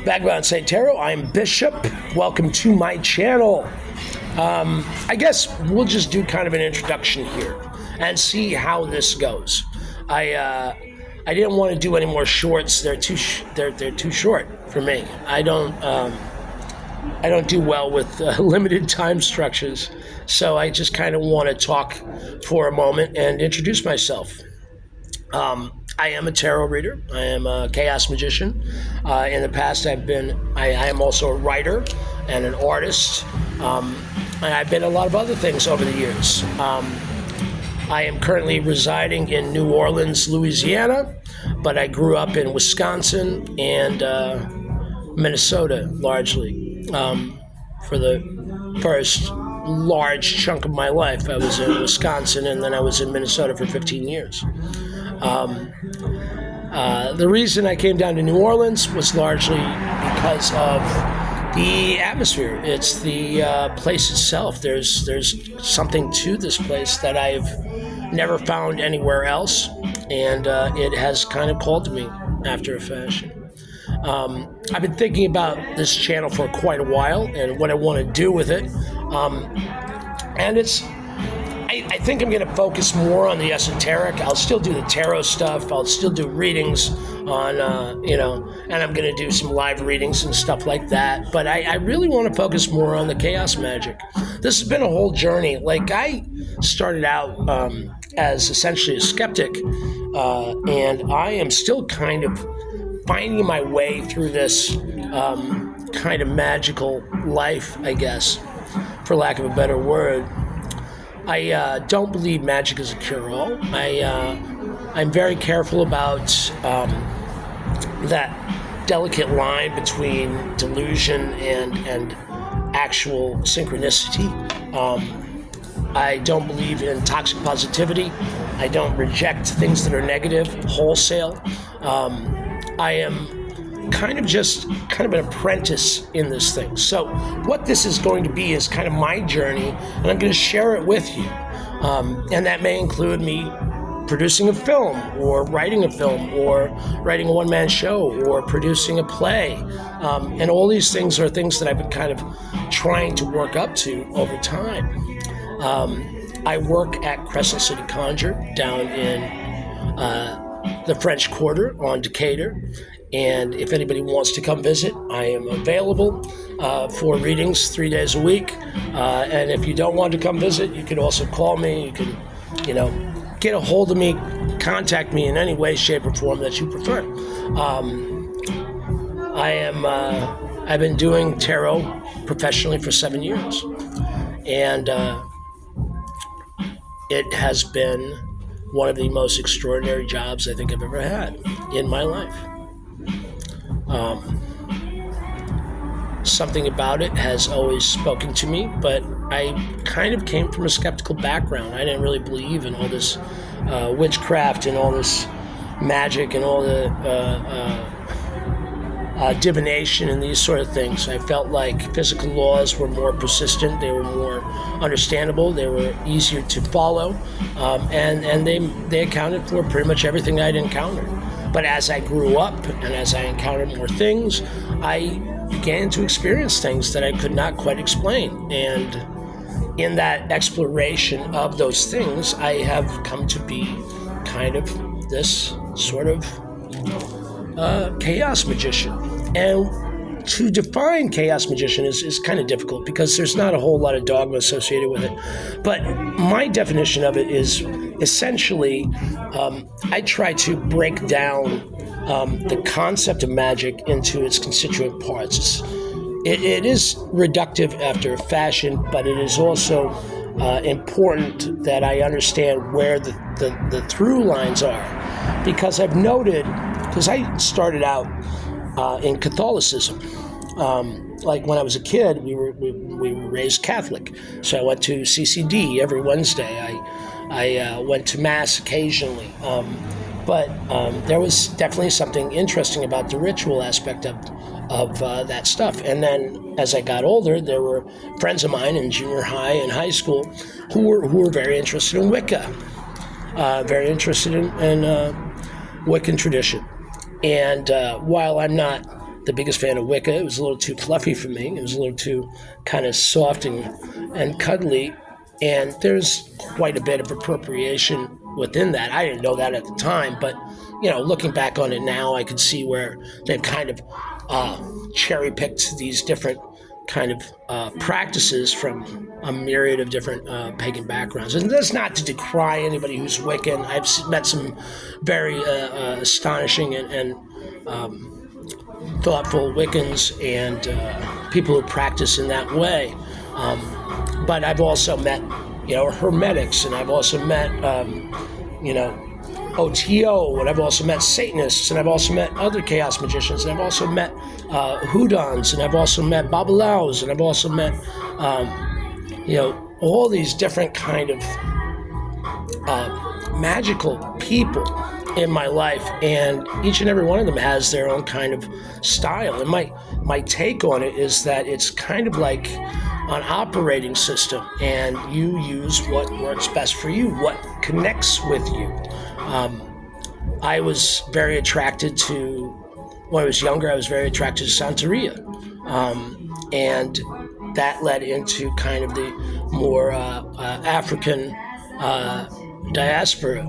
Background St. Tarot. I'm Bishop. Welcome to my channel. I guess we'll just do kind of an introduction here and see how this goes. I didn't want to do any more shorts. They're too short for me. I don't do well with limited time structures, so I just kind of want to talk for a moment and introduce myself. I am a tarot reader. I am a chaos magician. In the past, I am also a writer and an artist. And I've been a lot of other things over the years. I am currently residing in New Orleans, Louisiana, but I grew up in Wisconsin and Minnesota, largely. For the first large chunk of my life, I was in Wisconsin, and then I was in Minnesota for 15 years. The reason I came down to New Orleans was largely because of the atmosphere. It's the place itself. There's something to this place that I've never found anywhere else, and it has kind of called to me after a fashion. I've been thinking about this channel for quite a while and what I want to do with it, and I think I'm going to focus more on the esoteric. I'll still do the tarot stuff. I'll still do readings on, and I'm going to do some live readings and stuff like that. But I really want to focus more on the chaos magic. This has been a whole journey. Like, I started out as essentially a skeptic, and I am still kind of finding my way through this kind of magical life, I guess, for lack of a better word. I don't believe magic is a cure-all. I'm very careful about that delicate line between delusion and actual synchronicity. I don't believe in toxic positivity. I don't reject things that are negative wholesale. I am kind of an apprentice in this thing. So what this is going to be is kind of my journey, and I'm going to share it with you. And that may include me producing a film, or writing a film, or writing a one-man show, or producing a play. And all these things are things that I've been kind of trying to work up to over time. I work at Crescent City Conjure down in the French Quarter on Decatur. And if anybody wants to come visit, I am available for readings 3 days a week. And if you don't want to come visit, you can also call me. You can, get a hold of me, contact me in any way, shape, or form that you prefer. I've been doing tarot professionally for 7 years. And it has been one of the most extraordinary jobs I think I've ever had in my life. Something about it has always spoken to me, but I kind of came from a skeptical background. I didn't really believe in all this witchcraft and all this magic and all the divination and these sort of things. I felt like physical laws were more persistent, they were more understandable, they were easier to follow, and they accounted for pretty much everything I'd encountered. But as I grew up and as I encountered more things, I began to experience things that I could not quite explain. And in that exploration of those things, I have come to be kind of this sort of chaos magician. And to define chaos magician is kind of difficult because there's not a whole lot of dogma associated with it. But my definition of it is essentially, I try to break down the concept of magic into its constituent parts. It is reductive after a fashion, but it is also important that I understand where the through lines are. Because I've noted, because I started out in Catholicism. Like when I was a kid, we were raised Catholic. So I went to CCD every Wednesday. I went to Mass occasionally. But there was definitely something interesting about the ritual aspect of that stuff. And then as I got older, there were friends of mine in junior high and high school who were very interested in Wicca, very interested in Wiccan tradition. And while I'm not the biggest fan of Wicca. It was a little too fluffy for me. It was a little too kind of soft and cuddly. And there's quite a bit of appropriation within that. I didn't know that at the time, but looking back on it now, I could see where they've kind of cherry-picked these different kind of practices from a myriad of different pagan backgrounds. And that's not to decry anybody who's Wiccan. I've met some very astonishing and thoughtful Wiccans and people who practice in that way. But I've also met, Hermetics, and I've also met, OTO, and I've also met Satanists, and I've also met other chaos magicians, and I've also met Houdans, and I've also met Babalaos, and I've also met, all these different kind of magical people in my life, and each and every one of them has their own kind of style. And my take on it is that it's kind of like an operating system, and you use what works best for you, what connects with you. I was very attracted to, when I was younger, I was very attracted to Santeria. And that led into kind of the more African diaspora.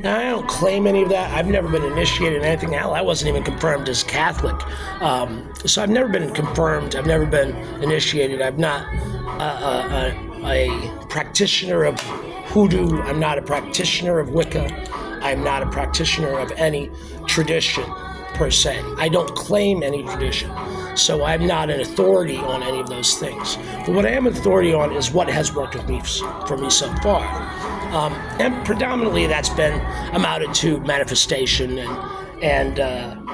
Now, I don't claim any of that. I've never been initiated in anything. Hell, I wasn't even confirmed as Catholic. So I've never been confirmed. I've never been initiated. I'm not a practitioner of hoodoo. I'm not a practitioner of Wicca. I'm not a practitioner of any tradition, per se. I don't claim any tradition. So I'm not an authority on any of those things. But what I am an authority on is what has worked with me for me so far. And predominantly that's been amounted to manifestation and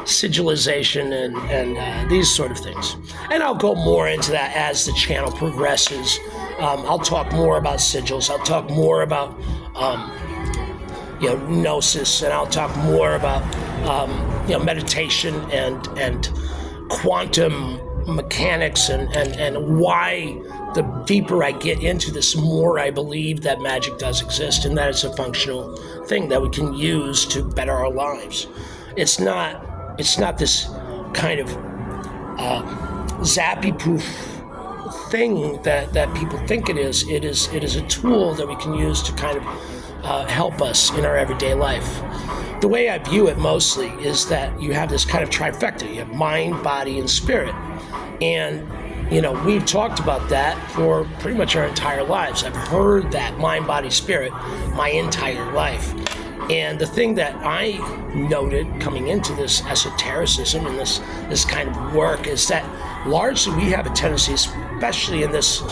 sigilization and these sort of things. And I'll go more into that as the channel progresses. I'll talk more about sigils. I'll talk more about gnosis, and I'll talk more about meditation and quantum mechanics and why the deeper I get into this, the more I believe that magic does exist and that it's a functional thing that we can use to better our lives. It's not this kind of zappy-proof thing that people think it is. It is a tool that we can use to kind of help us in our everyday life. The way I view it mostly is that you have this kind of trifecta. You have mind, body, and spirit. And, we've talked about that for pretty much our entire lives. I've heard that mind, body, spirit my entire life. And the thing that I noted coming into this esotericism and this kind of work is that largely we have a tendency, especially in this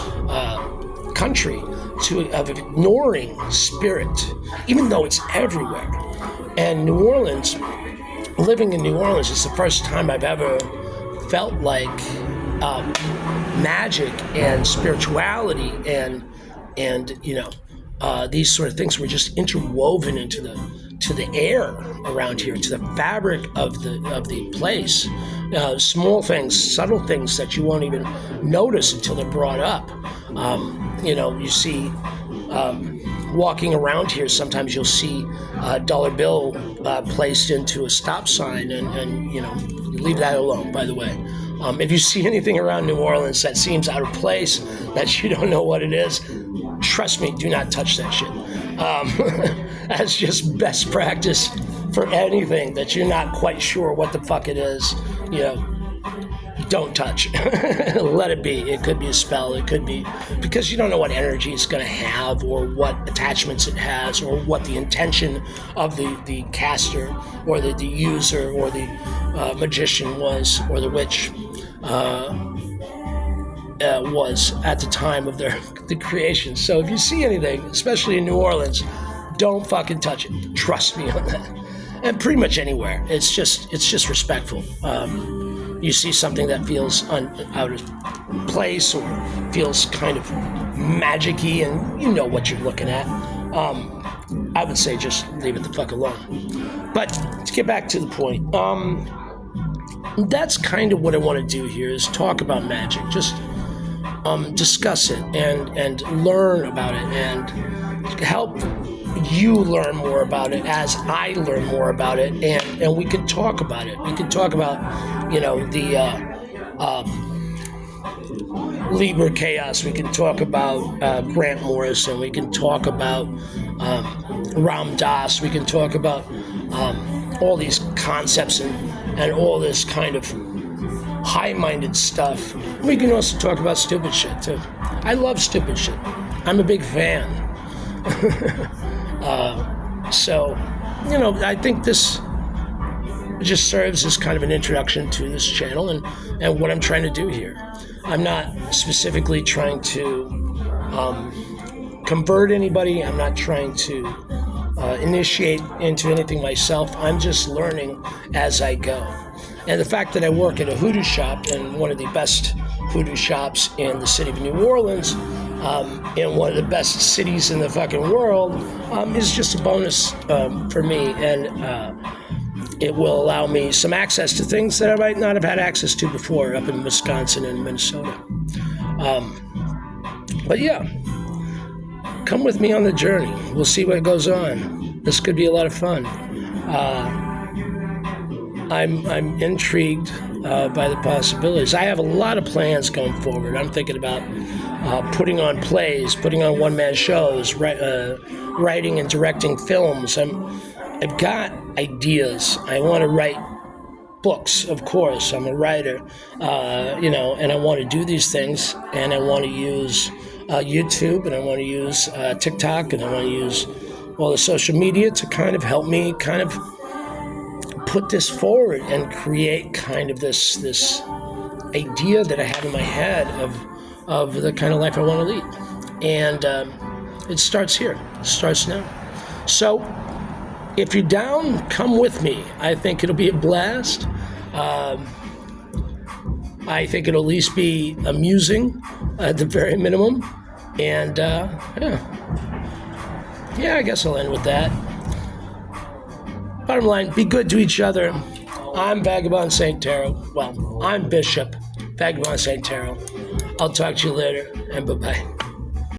country, of ignoring spirit, even though it's everywhere. And New Orleans, living in New Orleans, is the first time I've ever felt like magic and spirituality and these sort of things were just interwoven into the air around here, to the fabric of the place. Small things, subtle things that you won't even notice until they're brought up. You see, walking around here, sometimes you'll see a dollar bill placed into a stop sign, and leave that alone, by the way. If you see anything around New Orleans that seems out of place, that you don't know what it is, trust me, do not touch that shit. That's just best practice for anything that you're not quite sure what the fuck it is. Don't touch. Let it be. It could be a spell. It could be because you don't know what energy it's going to have, or what attachments it has, or what the intention of the caster or the user or the magician was, or the witch was at the time of the creation. So if you see anything, especially in New Orleans, don't fucking touch it. Trust me on that. And pretty much anywhere, it's just respectful. You see something that feels out of place or feels kind of magic-y, and you know what you're looking at, I would say just leave it the fuck alone. But to get back to the point, that's kind of what I want to do here, is talk about magic. Just discuss it and learn about it and help you learn more about it as I learn more about it, and we can talk about it. We can talk about, the Liber Chaos. We can talk about Grant Morrison. We can talk about Ram Dass. We can talk about all these concepts and all this kind of high-minded stuff. We can also talk about stupid shit too. I love stupid shit. I'm a big fan. So, I think this just serves as kind of an introduction to this channel and what I'm trying to do here. I'm not specifically trying to convert anybody. I'm not trying to initiate into anything myself. I'm just learning as I go. And the fact that I work at a hoodoo shop, and one of the best hoodoo shops in the city of New Orleans, in one of the best cities in the fucking world, is just a bonus for me. And it will allow me some access to things that I might not have had access to before up in Wisconsin and Minnesota. But yeah, come with me on the journey. We'll see what goes on. This could be a lot of fun. I'm intrigued by the possibilities. I have a lot of plans going forward. I'm thinking about putting on plays, putting on one-man shows, writing and directing films. I've got ideas. I want to write books, of course. I'm a writer, and I want to do these things, and I want to use YouTube, and I want to use TikTok, and I want to use all the social media to kind of help me kind of put this forward and create kind of this idea that I have in my head of the kind of life I want to lead. And it starts here. It starts now. So if you're down, come with me. I think it'll be a blast. I think it'll at least be amusing at the very minimum. And yeah, I guess I'll end with that. Bottom line, be good to each other. I'm Vagabond St. Tarot. Well, I'm Bishop Vagabond St. Tarot. I'll talk to you later, and bye-bye.